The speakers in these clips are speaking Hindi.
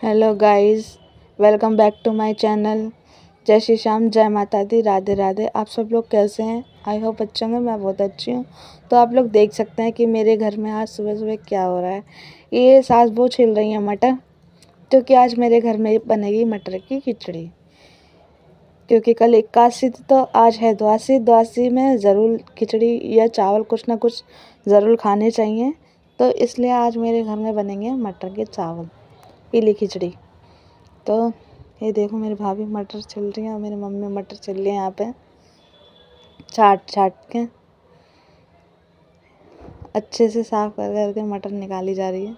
Hello guys, welcome back to my channel. जय श्री श्याम, जय माता दी, राधे राधे। आप सब लोग कैसे हैं? आई होप अच्छे होंगे। मैं बहुत अच्छी हूँ। तो आप लोग देख सकते हैं कि मेरे घर में आज सुबह सुबह क्या हो रहा है। ये सास बहू छिल रही हैं मटर, क्योंकि आज मेरे घर में बनेगी मटर की खिचड़ी। क्योंकि कल 81 थी तो आज है 82। 82 में ज़रूर खिचड़ी या चावल कुछ ना कुछ ज़रूर खाने चाहिए। तो इसलिए आज मेरे घर में बनेंगे मटर के चावल, पीली खिचड़ी। तो ये देखो, मेरी भाभी मटर छिल रही है और मेरी मम्मी मटर छिल रही है यहाँ पे छाट छाट के। अच्छे से साफ कर करके मटर निकाली जा रही है।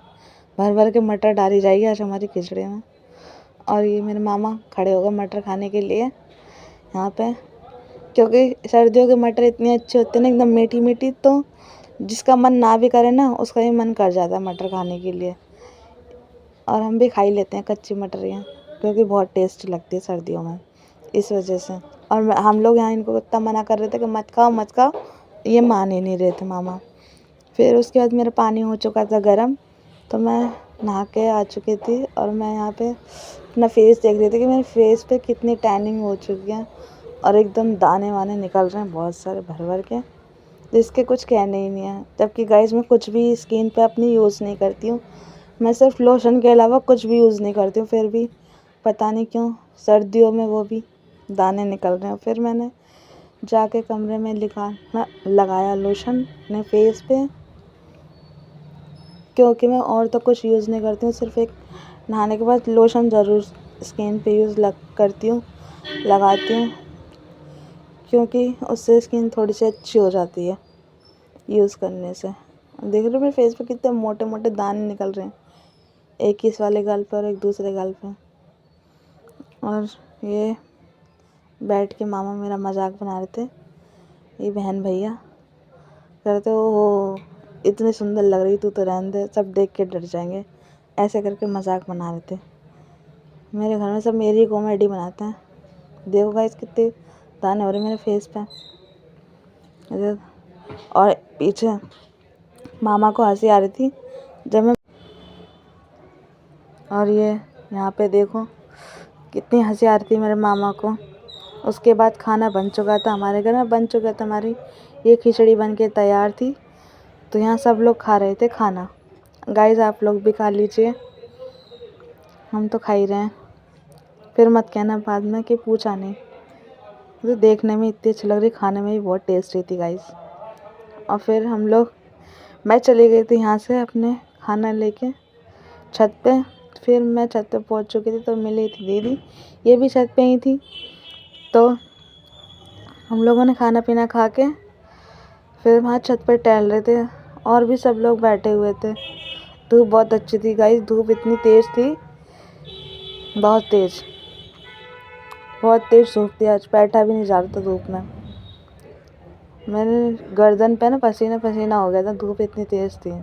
भर भर के मटर डाली जाएगी आज हमारी खिचड़ी में। और ये मेरे मामा खड़े हो गए मटर खाने के लिए यहाँ पे, क्योंकि सर्दियों के मटर इतनी अच्छी होती है ना, एकदम मीठी मीठी। तो जिसका मन ना भी करे ना, उसका भी मन कर जाता है मटर खाने के लिए। और हम भी खा ही लेते हैं कच्ची मटरियाँ, क्योंकि बहुत टेस्टी लगती है सर्दियों में, इस वजह से। और हम लोग यहाँ इनको इतना मना कर रहे थे कि मत खाओ मत खाओ, ये मान ही नहीं रहे थे मामा। फिर उसके बाद मेरा पानी हो चुका था गर्म, तो मैं नहा के आ चुकी थी और मैं यहाँ पे अपना फेस देख रही थी कि मेरे फेस पे कितनी टैनिंग हो चुकी है और एकदम दाने वाने निकल रहे हैं बहुत सारे भर भर के, जिसके कुछ कहने ही नहीं है। जबकि गाइस मैं कुछ भी स्किन पे अपनी यूज़ नहीं करती हूँ, मैं सिर्फ लोशन के अलावा कुछ भी यूज़ नहीं करती हूँ। फिर भी पता नहीं क्यों सर्दियों में वो भी दाने निकल रहे हैं। फिर मैंने जाके कमरे में लगाया लोशन अपने फेस पे, क्योंकि मैं और तो कुछ यूज़ नहीं करती हूँ। सिर्फ एक नहाने के बाद लोशन ज़रूर स्किन पे करती हूँ, लगाती हूँ, क्योंकि उससे स्किन थोड़ी सी अच्छी हो जाती है यूज़ करने से। देख रहे हो मेरे फेस पे कितने मोटे मोटे दाने निकल रहे हैं, एक इस वाले गाल पे और एक दूसरे गाल पे। और ये बैठ के मामा मेरा मजाक बना रहे थे, ये बहन भैया कहते हो इतनी सुंदर लग रही तू, तो रहने दे, सब देख के डर जाएंगे, ऐसे करके मजाक बना रहे थे। मेरे घर में सब मेरी कॉमेडी बनाते हैं। देखो गाइस कितने दाने हो रहे मेरे फेस पे। और पीछे मामा को हंसी आ रही थी जब मैं, और ये यहाँ पे देखो कितनी हंसी आ रही थी मेरे मामा को। उसके बाद खाना बन चुका था, हमारे घर में बन चुका था, हमारी ये खिचड़ी बन के तैयार थी। तो यहाँ सब लोग खा रहे थे खाना। गाइस आप लोग भी खा लीजिए, हम तो खा ही रहे हैं। फिर मत कहना बाद में कि पूछा नहीं। तो देखने में इतनी अच्छी लग रही, खाने में भी बहुत टेस्टी थी गाइस। और फिर मैं चली गई थी यहाँ से अपने खाना लेके छत पे। फिर मैं छत पे पहुँच चुकी थी तो मिली थी दीदी, ये भी छत पे ही थी। तो हम लोगों ने खाना पीना खा के फिर वहाँ छत पे टहल रहे थे और भी सब लोग बैठे हुए थे। धूप बहुत अच्छी थी गाइस, धूप इतनी तेज़ थी, बहुत तेज़ धूप थी। आज बैठा भी नहीं जा रहा था धूप में, मेरे गर्दन पे ना पसीना पसीना हो गया था, धूप इतनी तेज़ थी।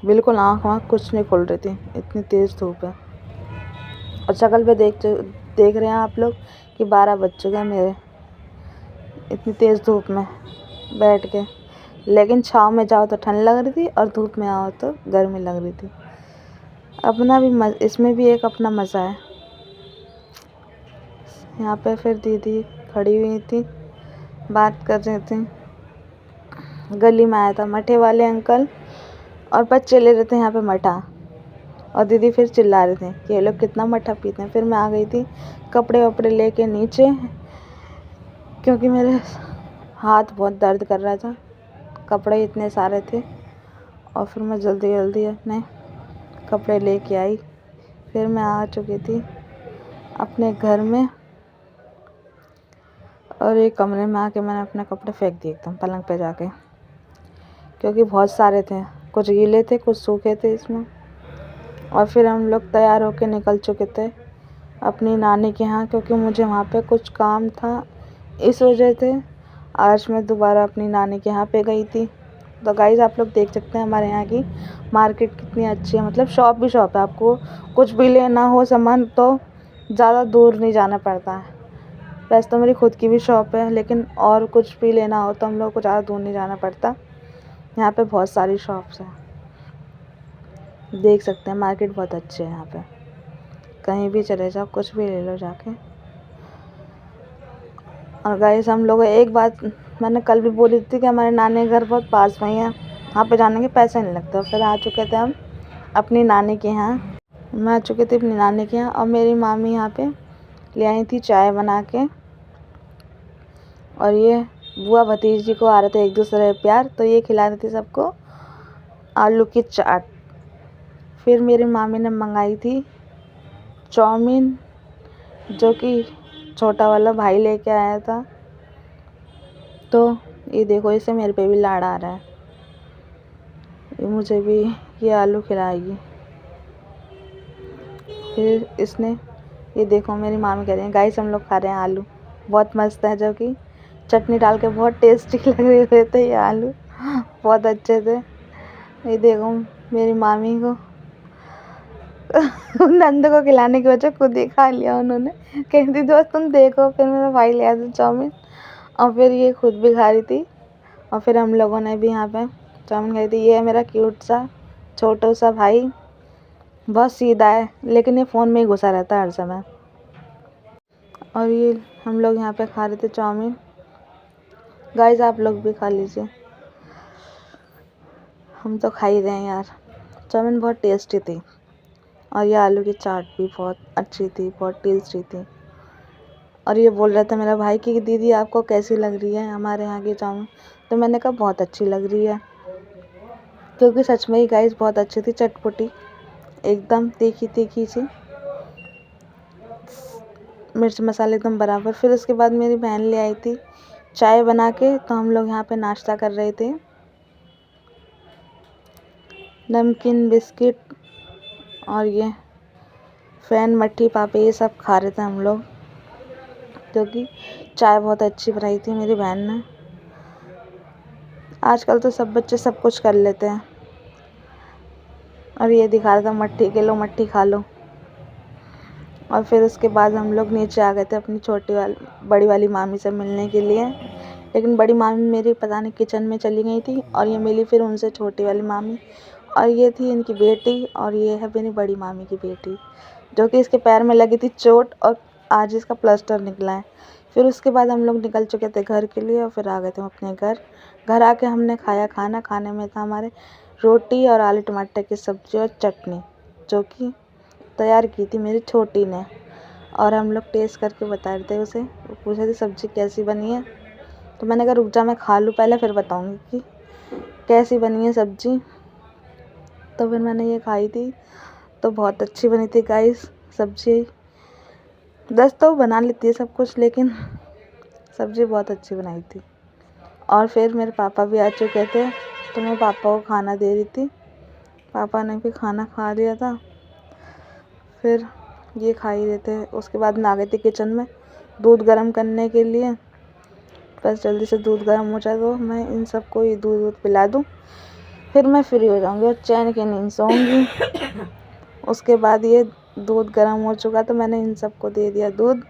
बिल्कुल आँख वाँख कुछ नहीं खुल रही थी, इतनी तेज़ धूप है। और शक्ल पे देख रहे हैं आप लोग कि 12 बज चुके हैं मेरे, इतनी तेज़ धूप में बैठ के। लेकिन छाँव में जाओ तो ठंड लग रही थी और धूप में आओ तो गर्मी लग रही थी। अपना भी इसमें भी एक अपना मज़ा है। यहाँ पे फिर दीदी खड़ी हुई थी, बात कर रही थी। गली में आया था मठे वाले अंकल और बच्चे ले रहे थे यहाँ पे मठा, और दीदी फिर चिल्ला रहे थे कि ये लोग कितना मठा पीते हैं। फिर मैं आ गई थी कपड़े वपड़े लेके नीचे, क्योंकि मेरे हाथ बहुत दर्द कर रहा था, कपड़े इतने सारे थे। और फिर मैं जल्दी जल्दी अपने कपड़े लेके आई। फिर मैं आ चुकी थी अपने घर में, और एक कमरे में आके मैंने अपने कपड़े फेंक दिए एकदम पलंग पे जाके, क्योंकि बहुत सारे थे, कुछ गीले थे कुछ सूखे थे इसमें। और फिर हम लोग तैयार होके निकल चुके थे अपनी नानी के यहाँ, क्योंकि मुझे वहाँ पे कुछ काम था, इस वजह से आज मैं दोबारा अपनी नानी के यहाँ पे गई थी। तो गाइस आप लोग देख सकते हैं हमारे यहाँ की मार्केट कितनी अच्छी है, मतलब शॉप भी शॉप है। आपको कुछ भी लेना हो सामान तो ज़्यादा दूर नहीं जाना पड़ता है। वैसे तो मेरी खुद की भी शॉप है, लेकिन और कुछ भी लेना हो तो हम लोग को ज़्यादा दूर नहीं जाना पड़ता। यहाँ पे बहुत सारी शॉप्स हैं, देख सकते हैं मार्केट बहुत अच्छी है यहाँ पे। कहीं भी चले जाओ, कुछ भी ले लो जाके। और गाइस हम लोग एक बात मैंने कल भी बोली थी कि हमारे नानी का घर बहुत पास में ही है, वहाँ पे जाने के पैसे नहीं लगते। फिर आ चुके थे हम अपनी नानी के यहाँ। मैं आ चुकी थी अपनी नानी के यहाँ और मेरी मामी यहाँ पे ले आई थी चाय बना के। और ये बुआ भतीजी को आ रहे थे एक दूसरे प्यार, तो ये खिला रही थी सबको आलू की चाट। फिर मेरी मामी ने मंगाई थी चाउमीन, जो कि छोटा वाला भाई लेके आया था। तो ये देखो, इसे मेरे पे भी लाड़ आ रहा है, ये मुझे भी ये आलू खिलाएगी। फिर इसने ये देखो, मेरी मामी कह रही है गाइस हम लोग खा रहे हैं आलू, बहुत मस्त है, जो कि चटनी डाल के बहुत टेस्टी लग रहे हुए थे ये आलू, बहुत अच्छे थे। ये देखो मेरी मामी को नंद को खिलाने की वजह खुद ही खा लिया उन्होंने। कहती दोस्त तुम देखो, फिर मेरा भाई ले आया था चाउमीन और फिर ये खुद भी खा रही थी। और फिर हम लोगों ने भी यहाँ पे चाउमीन खाई थी। ये है मेरा क्यूट सा छोटा सा भाई, बहुत सीधा है, लेकिन ये फ़ोन में ही घुसा रहता है हर समय। और ये हम लोग यहाँ पे खा रहे थे चाउमीन। गाइस आप लोग भी खा लीजिए, हम तो खा ही रहे हैं यार। चाउमीन बहुत टेस्टी थी और ये आलू की चाट भी बहुत अच्छी थी, बहुत टेस्टी थी। और ये बोल रहा था मेरा भाई कि दीदी आपको कैसी लग रही है हमारे यहाँ की चाउमीन, तो मैंने कहा बहुत अच्छी लग रही है, क्योंकि सच में ही गाइस बहुत अच्छी थी, चटपटी एकदम तीखी तीखी सी, मिर्च मसाले एकदम बराबर। फिर उसके बाद मेरी बहन ले आई थी चाय बना के, तो हम लोग यहाँ पे नाश्ता कर रहे थे, नमकीन बिस्किट और ये फैन मट्ठी पापे ये सब खा रहे थे हम लोग, क्योंकि चाय बहुत अच्छी बनाई थी मेरी बहन ने। आजकल तो सब बच्चे सब कुछ कर लेते हैं। और ये दिखा रहा था मट्ठी के लो, मट्ठी खा लो। और फिर उसके बाद हम लोग नीचे आ गए थे अपनी बड़ी वाली मामी से मिलने के लिए, लेकिन बड़ी मामी मेरी पता नहीं किचन में चली गई थी और ये मिली फिर उनसे छोटी वाली मामी, और ये थी इनकी बेटी और ये है मेरी बड़ी मामी की बेटी, जो कि इसके पैर में लगी थी चोट और आज इसका प्लास्टर निकला है। फिर उसके बाद हम लोग निकल चुके थे घर के लिए और फिर आ गए थे अपने घर आके हमने खाया खाना। खाने में था हमारे रोटी और आलू टमाटर की सब्ज़ी और चटनी, जो कि तैयार की थी मेरी छोटी ने। और हम लोग टेस्ट करके बता रहे थे उसे, पूछ रहे थे सब्ज़ी कैसी बनी है, तो मैंने कहा रुक जा मैं खा लूँ पहले फिर बताऊँगी कि कैसी बनी है सब्ज़ी। तो फिर मैंने ये खाई थी, तो बहुत अच्छी बनी थी गाइस सब्ज़ी। दस तो बना लेती है सब कुछ, लेकिन सब्ज़ी बहुत अच्छी बनाई थी। और फिर मेरे पापा भी आ चुके थे, तो मैं पापा को खाना दे रही थी, पापा ने भी खाना खा लिया था। फिर ये खा ही रहे थे। उसके बाद मैं आ गई थी किचन में दूध गर्म करने के लिए, बस जल्दी से दूध गर्म हो जाए तो मैं इन सबको ये दूध पिला दूँ, फिर मैं फ्री हो जाऊँगी और चैन की नींद सोऊंगी। उसके बाद ये दूध गर्म हो चुका तो मैंने इन सबको दे दिया दूध,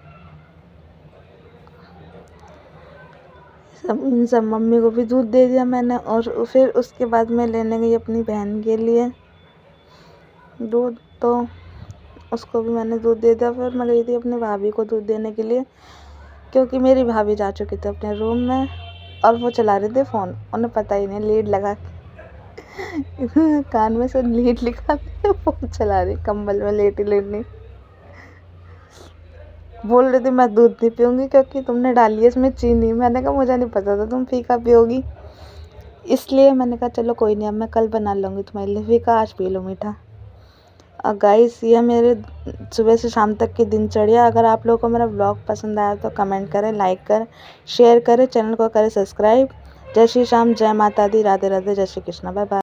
इन सब मम्मी को भी दूध दे दिया मैंने। और फिर उसके बाद मैं लेने गई अपनी बहन के लिए दूध, तो उसको भी मैंने दूध दे दिया। फिर मैं गई थी अपनी भाभी को दूध देने के लिए, क्योंकि मेरी भाभी जा चुकी थी अपने रूम में और वो चला रहे थे फ़ोन, उन्हें पता ही नहीं लीड लगा के कान में से लीड लगा के फ़ोन चला रही, कंबल में लेटी लेटी बोल रही थी मैं दूध नहीं पीऊँगी क्योंकि तुमने डाली है इसमें चीनी। मैंने कहा मुझे नहीं पता था तुम फीका पियोगी, इसलिए मैंने कहा चलो कोई नहीं, अब मैं कल बना लूँगी तुम्हारे लिए फीका, आज पी लो मीठा। और गाइस ये मेरे सुबह से शाम तक की दिनचर्या। अगर आप लोगों को मेरा ब्लॉग पसंद आया तो कमेंट करें, लाइक करें, शेयर करें, चैनल को करें सब्सक्राइब। जय श्री राम, जय माता दी, राधे राधे, जय श्री कृष्ण, बाय बाय।